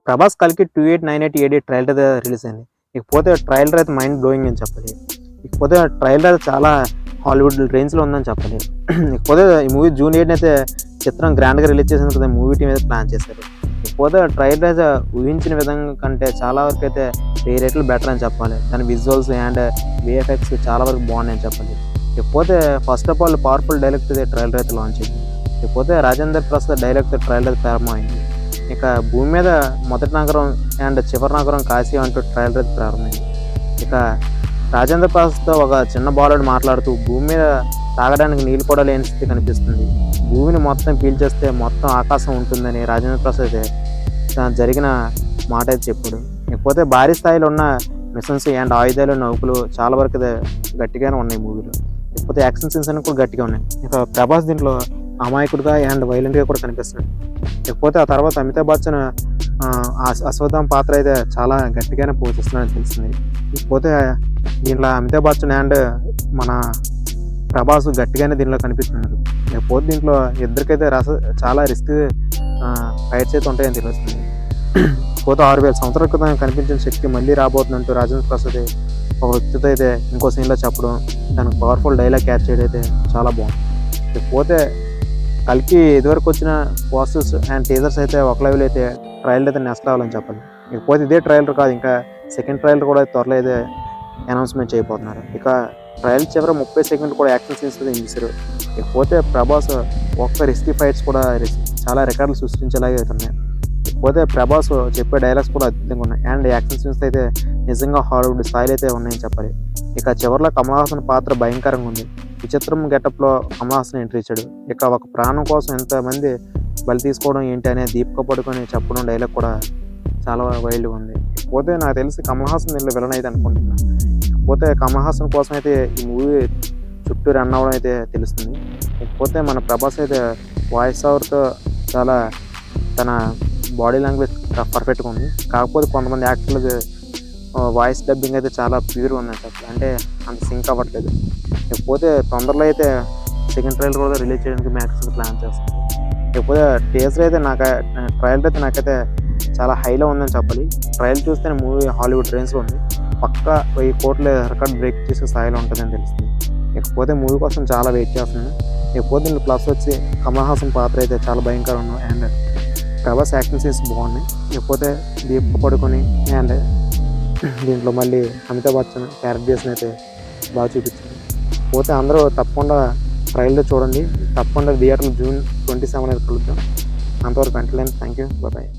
ప్రభాస్ కల్కి 2898 AD trailer అయితే release అయింది. ఇకపోతే ట్రైలర్ అయితే మైండ్ బ్లోయింగ్ అని చెప్పాలి. ఇకపోతే ట్రైలర్ అయితే చాలా హాలీవుడ్ రేంజ్లో ఉందని చెప్పాలి. ఇకపోతే ఈ మూవీ జూన్ 8 అయితే చిత్రం గ్రాండ్గా రిలీజ్ చేసేందుకు మూవీ టీం అయితే ప్లాన్ చేశారు. ఇకపోతే ట్రైలర్ అయితే ఊహించిన విధంగా కంటే చాలా వరకు అయితే 1000 రెట్లు బెటర్ అని చెప్పాలి. దాని విజువల్స్ అండ్ విఎఫ్ఎక్స్ చాలా వరకు బాగున్నాయని చెప్పాలి. ఇకపోతే first of all powerful direct అయితే ట్రైలర్ అయితే లాంచ్ అయింది. ఇకపోతే రాజేంద్ర ప్రసాద్ డైరెక్ట్ ట్రైలర్ అయితే ప్రారంభమైంది. ఇక భూమి మీద మొదటి నగరం అండ్ చివరి నగరం కాశీ అంటూ ట్రైలర్ అయితే ప్రారంభమైంది. ఇక రాజేంద్ర ప్రసాద్తో ఒక చిన్న బాలుడు మాట్లాడుతూ భూమి మీద తాగడానికి నీళ్ళు కూడా లేని స్థితి కనిపిస్తుంది, భూమిని మొత్తం పీల్చేస్తే మొత్తం ఆకాశం ఉంటుందని రాజేంద్ర ప్రసాద్ అయితే జరిగిన మాట అయితే చెప్పాడు. ఇకపోతే భారీ స్థాయిలో ఉన్న మిషన్స్ అండ్ ఆయుధాలు నౌకలు చాలా వరకు అయితే గట్టిగానే ఉన్నాయి మూవీలో. ఇకపోతే యాక్షన్ సీన్స్ అన్ని కూడా గట్టిగా ఉన్నాయి. ఇక ప్రభాస్ దీంట్లో అమాయకుడిగా అండ్ వైలెంట్గా కూడా కనిపిస్తాడు. ఇకపోతే ఆ తర్వాత అమితాబ్ బచ్చన్ అశ్వత్థామ పాత్ర అయితే చాలా గట్టిగానే పోషిస్తున్నాడని తెలిసింది. ఇకపోతే దీంట్లో అమితాబ్ బచ్చన్ అండ్ మన ప్రభాస్ గట్టిగానే దీనిలో కనిపిస్తున్నారు. ఇకపోతే దీంట్లో ఇద్దరికైతే చాలా రిస్క్ ఫైట్స్ అయితే ఉంటాయని తెలుస్తుంది. పోతే 6000 సంవత్సరాల క్రితం కనిపించిన శక్తి మళ్ళీ రాబోతుందంటూ రాజేంద్ర ప్రసాద్ ఒక వ్యక్తితో అయితే ఇంకో సీన్లో చెప్పడం, దానికి పవర్ఫుల్ డైలాగ్ క్యాచ్ చేయడం అయితే చాలా బాగుంది. ఇకపోతే కల్కి ఇదివరకు వచ్చిన పోస్టర్స్ అండ్ టీజర్స్ అయితే ఒక లెవెల్ అయితే ట్రైలర్ అయితే నెక్స్ట్ అవ్వాలని చెప్పాలి. ఇకపోతే ఇదే ట్రైలర్ కాదు, ఇంకా సెకండ్ ట్రైలర్ కూడా త్వరలో అయితే అనౌన్స్మెంట్ చేయబోతున్నారు. ఇక ట్రైలర్ చివరి 30 సెకండ్లు కూడా యాక్షన్ సీన్స్ అయితే ఇచ్చారు. ఇకపోతే ప్రభాస్ ఒక్క రిస్కీ ఫైట్స్ కూడా చాలా రికార్డులు సృష్టించేలాగా అవుతున్నాయి. ఇకపోతే ప్రభాస్ చెప్పే డైలాగ్స్ కూడా అద్భుతంగా ఉన్నాయి అండ్ యాక్షన్ సీన్స్ అయితే నిజంగా హాలీవుడ్ స్థాయిలో అయితే ఉన్నాయని చెప్పాలి. ఇక చివరిలో కమల్ హాసన్ పాత్ర భయంకరంగా ఉంది. విచిత్రం గెటప్లో కమల్ హాసన్ ఎంట్రీ ఇచ్చాడు. ఇక ఒక ప్రాణం కోసం ఎంతమంది బలి తీసుకోవడం ఏంటి అనే దీపిక పడుకొని చెప్పడం డైలాగ్ కూడా చాలా వైల్డ్గా ఉంది. ఇకపోతే నాకు తెలిసి కమల్ హాసన్ దీనిలో విలన్ అయితే అనుకుంటున్నాను. ఇకపోతే కమల్ హాసన్ కోసం అయితే ఈ మూవీ చుట్టూ రన్ అవ్వడం అయితే తెలుస్తుంది. ఇకపోతే మన ప్రభాస్ అయితే వాయిస్ ఓవర్తో చాలా తన బాడీ లాంగ్వేజ్ పర్ఫెక్ట్గా ఉంది. కాకపోతే కొంతమంది యాక్టర్లకు వాయిస్ డబ్బింగ్ అయితే చాలా ప్యూర్గా ఉందని చెప్పాలి, అంటే అంత సింక్ అవ్వట్లేదు. ఇకపోతే తొందరలో అయితే సెకండ్ ట్రైలర్ కూడా రిలీజ్ చేయడానికి మ్యాక్సిమం ప్లాన్ చేస్తుంది. ఇకపోతే టీజర్ అయితే ట్రైలర్ అయితే నాకైతే చాలా హైలో ఉందని చెప్పాలి. ట్రైలర్ చూస్తే మూవీ హాలీవుడ్ రేంజ్లో ఉంది, పక్కా 1000 కోట్ల రికార్డ్ బ్రేక్ చేసే స్థాయిలో ఉంటుందని తెలుస్తుంది. ఇకపోతే మూవీ కోసం చాలా వెయిట్ చేస్తున్నాను. ఇకపోతే దీంట్లో ప్లస్ వచ్చి కమల్ హాసన్ పాత్ర అయితే చాలా భయంకరంగా ఉంది అండ్ ప్రభాస్ యాక్షన్ సీన్స్ బాగున్నాయి. ఇకపోతే దీపిక పడుకొని అండ్ దీంట్లో మళ్ళీ అమితాబ్ బచ్చన్ క్యారెక్టర్స్ని అయితే బాగా చూపించారు. పోతే అందరూ తప్పకుండా ట్రైలర్ చూడండి, తప్పకుండా థియేటర్లో June 27 కలుద్దాం. అంతవరకు వెంటనే థ్యాంక్ యూ, బాయ్.